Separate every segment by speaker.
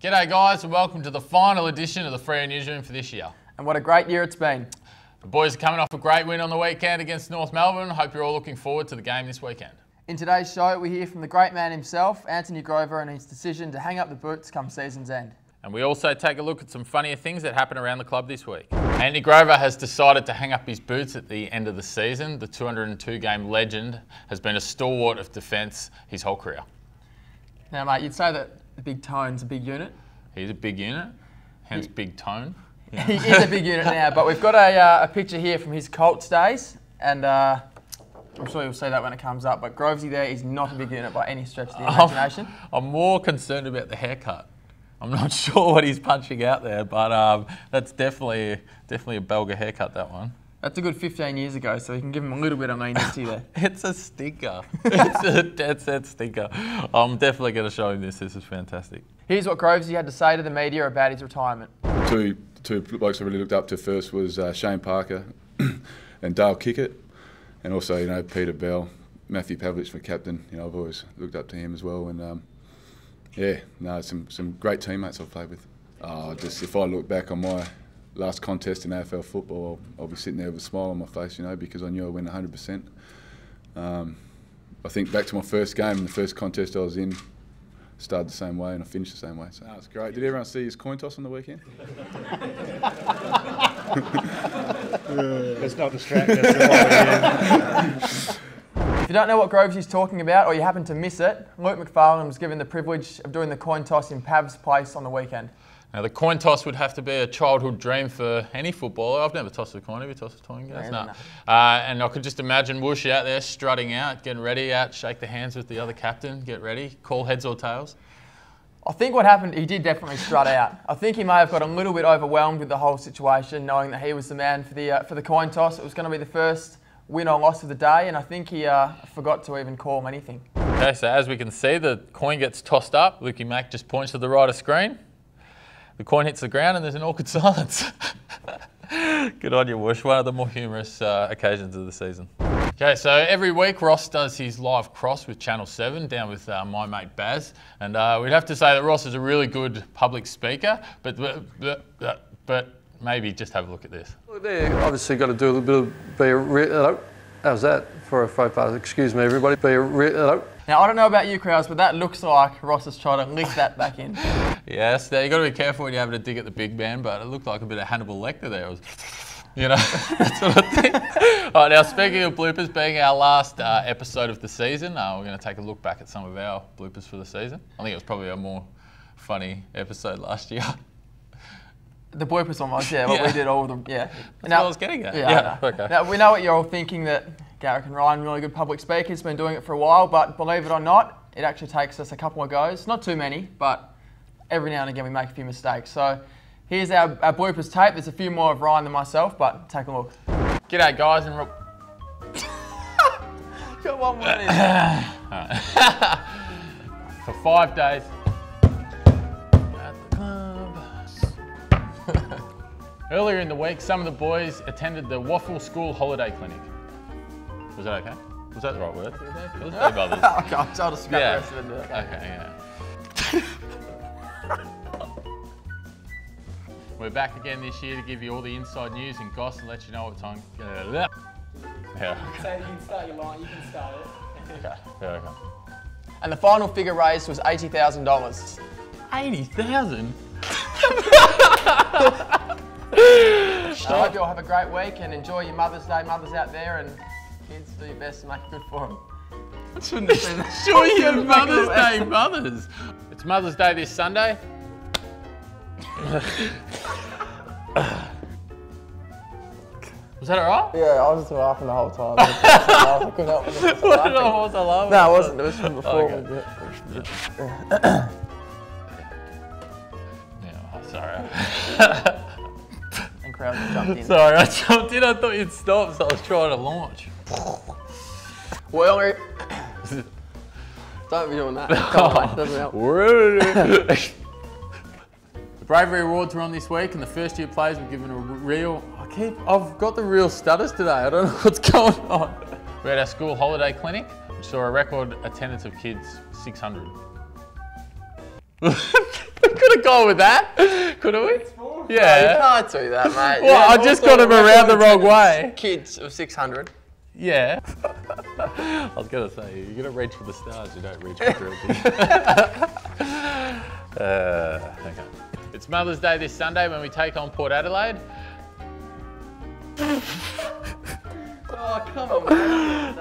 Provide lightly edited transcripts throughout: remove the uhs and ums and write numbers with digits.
Speaker 1: G'day guys and welcome to the final edition of the FREO Newsroom for this year.
Speaker 2: And what a great year it's been.
Speaker 1: The boys are coming off a great win on the weekend against North Melbourne. Hope you're all looking forward to the game this weekend.
Speaker 2: In today's show, we hear from the great man himself, Antoni Grover, and his decision to hang up the boots come season's end.
Speaker 1: And we also take a look at some funnier things that happen around the club this week. Antoni Grover has decided to hang up his boots at the end of the season. The 202-game legend has been a stalwart of defence his whole career.
Speaker 2: Now, mate, you'd say that the Big Tone's a big unit.
Speaker 1: He's a big unit, hence Big Tone.
Speaker 2: Yeah. He is a big unit now, but we've got a picture here from his Colts days, and I'm sure you'll see that when it comes up, but Grovesy there is not a big unit by any stretch of the imagination.
Speaker 1: I'm more concerned about the haircut. I'm not sure what he's punching out there, but that's definitely a Belga haircut, that one.
Speaker 2: That's a good 15 years ago, so you can give him a little bit of leniency there.
Speaker 1: It's a stinker. It's a dead set stinker. I'm definitely going to show him this. This is fantastic.
Speaker 2: Here's what Grovesy had to say to the media about his retirement.
Speaker 3: Two blokes I really looked up to first was Shane Parker and Dale Kickett, and also Peter Bell, Matthew Pavlich for captain. I've always looked up to him as well, and some great teammates I've played with. Just if I look back on my last contest in AFL football, I'll be sitting there with a smile on my face, because I knew I went 100%. I think back to my first game and the first contest I was in, started the same way and I finished the same way. So it's great. Did everyone see his coin toss on the weekend?
Speaker 4: Let's not distract us.
Speaker 2: If you don't know what Grovesy's talking about, or you happen to miss it, Luke McPharlin was given the privilege of doing the coin toss in Pav's place on the weekend.
Speaker 1: Now, the coin toss would have to be a childhood dream for any footballer. I've never tossed a coin. Have you tossed a coin, guys? No. And I could just imagine Woosh out there strutting out, getting ready out, shake the hands with the other captain, get ready, call heads or tails.
Speaker 2: I think what happened, he did definitely strut out. I think he may have got a little bit overwhelmed with the whole situation, knowing that he was the man for the coin toss. It was going to be the first win or loss of the day, and I think he forgot to even call him anything.
Speaker 1: Okay, so as we can see, the coin gets tossed up. Lukey Mack just points to the right of screen. The coin hits the ground and there's an awkward silence. Good on you, Woosh. One of the more humorous occasions of the season. Okay, so every week Ross does his live cross with Channel 7 down with my mate Baz. And we'd have to say that Ross is a really good public speaker, but maybe just have a look at this.
Speaker 5: Well, they obviously got to do a little bit of how's that for a faux pas? Excuse me, everybody.
Speaker 2: Now, I don't know about you, Crowls, but that looks like Ross is trying to lift that back in.
Speaker 1: Yes, now you've got to be careful when you're having a dig at the big man, but it looked like a bit of Hannibal Lecter there. It was, that sort of thing. All right, now speaking of bloopers, being our last episode of the season, we're going to take a look back at some of our bloopers for the season. I think it was probably a more funny episode last year.
Speaker 2: The bloopers one was, yeah, we did all of them, yeah.
Speaker 1: That's what I was getting at.
Speaker 2: Yeah,
Speaker 1: okay.
Speaker 2: Now, we know what you're all thinking, that Garrick and Ryan, really good public speakers, been doing it for a while, but believe it or not, it actually takes us a couple of goes. Not too many, but every now and again we make a few mistakes. So here's our bloopers tape. There's a few more of Ryan than myself, but take a look.
Speaker 1: G'day guys and
Speaker 2: Got one more in.
Speaker 1: For 5 days at the club. Earlier in the week, some of the boys attended the Waffle School Holiday Clinic. Was that okay? Was that the right word? It was Big Brothers.
Speaker 2: Okay, I'll just scrap the rest of it.
Speaker 1: Okay, yeah. We're back again this year to give you all the inside news and goss and let you know what time. Yeah.
Speaker 2: Say you can start your line, you can start it.
Speaker 1: Okay.
Speaker 2: And the final figure raised was $80,000.
Speaker 1: 80,000?
Speaker 2: I hope you all have a great week and enjoy your Mother's Day. Mothers out there, and kids, do your best to make it good for them.
Speaker 1: I shouldn't have said that. Sure, your Mother's Day mothers. It's Mother's Day this Sunday. Was that alright?
Speaker 2: Yeah, I was just laughing the whole time. I couldn't help myself.
Speaker 1: What was I laughing?
Speaker 2: No, it wasn't. It was from before.
Speaker 1: Okay. Sorry.
Speaker 2: And Crowds jumped in.
Speaker 1: Sorry, I jumped in. I thought you'd stop, so I was trying to launch.
Speaker 2: Well, don't be doing that. Come on, doesn't help.
Speaker 1: The Bravery Awards were on this week, and the first year players were given a real. I've got the real stutters today. I don't know what's going on. We had our school holiday clinic, which saw a record attendance of kids, 600. We could have gone with that, couldn't we? Yeah.
Speaker 2: No, you can't do that, mate.
Speaker 1: Well, I just got him around the wrong way.
Speaker 2: Kids of 600.
Speaker 1: Yeah. I was going to say, you're going to reach for the stars, you don't reach for drills. Okay. It's Mother's Day this Sunday when we take on Port Adelaide.
Speaker 2: Oh, come on, man.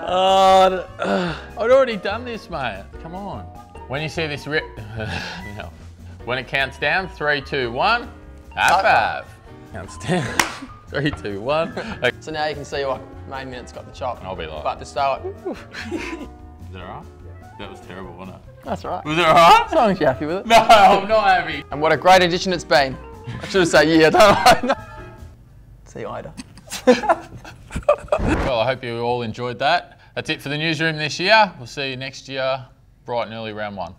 Speaker 1: I'd already done this, mate. Come on. When you see this rip, no. When it counts down, 3, 2, 1, high five. Counts down, 3, 2, 1. Okay.
Speaker 2: So now you can see what main minute's got the chop.
Speaker 1: I'll be like.
Speaker 2: But to start,
Speaker 1: Is that alright? That was terrible, wasn't it?
Speaker 2: that's right.
Speaker 1: Was it alright?
Speaker 2: As long as you're happy with it.
Speaker 1: No, I'm not happy.
Speaker 2: And what a great addition it's been. I should have said yeah, don't I? See you later.
Speaker 1: Well, I hope you all enjoyed that. That's it for the newsroom this year. We'll see you next year, bright and early round 1.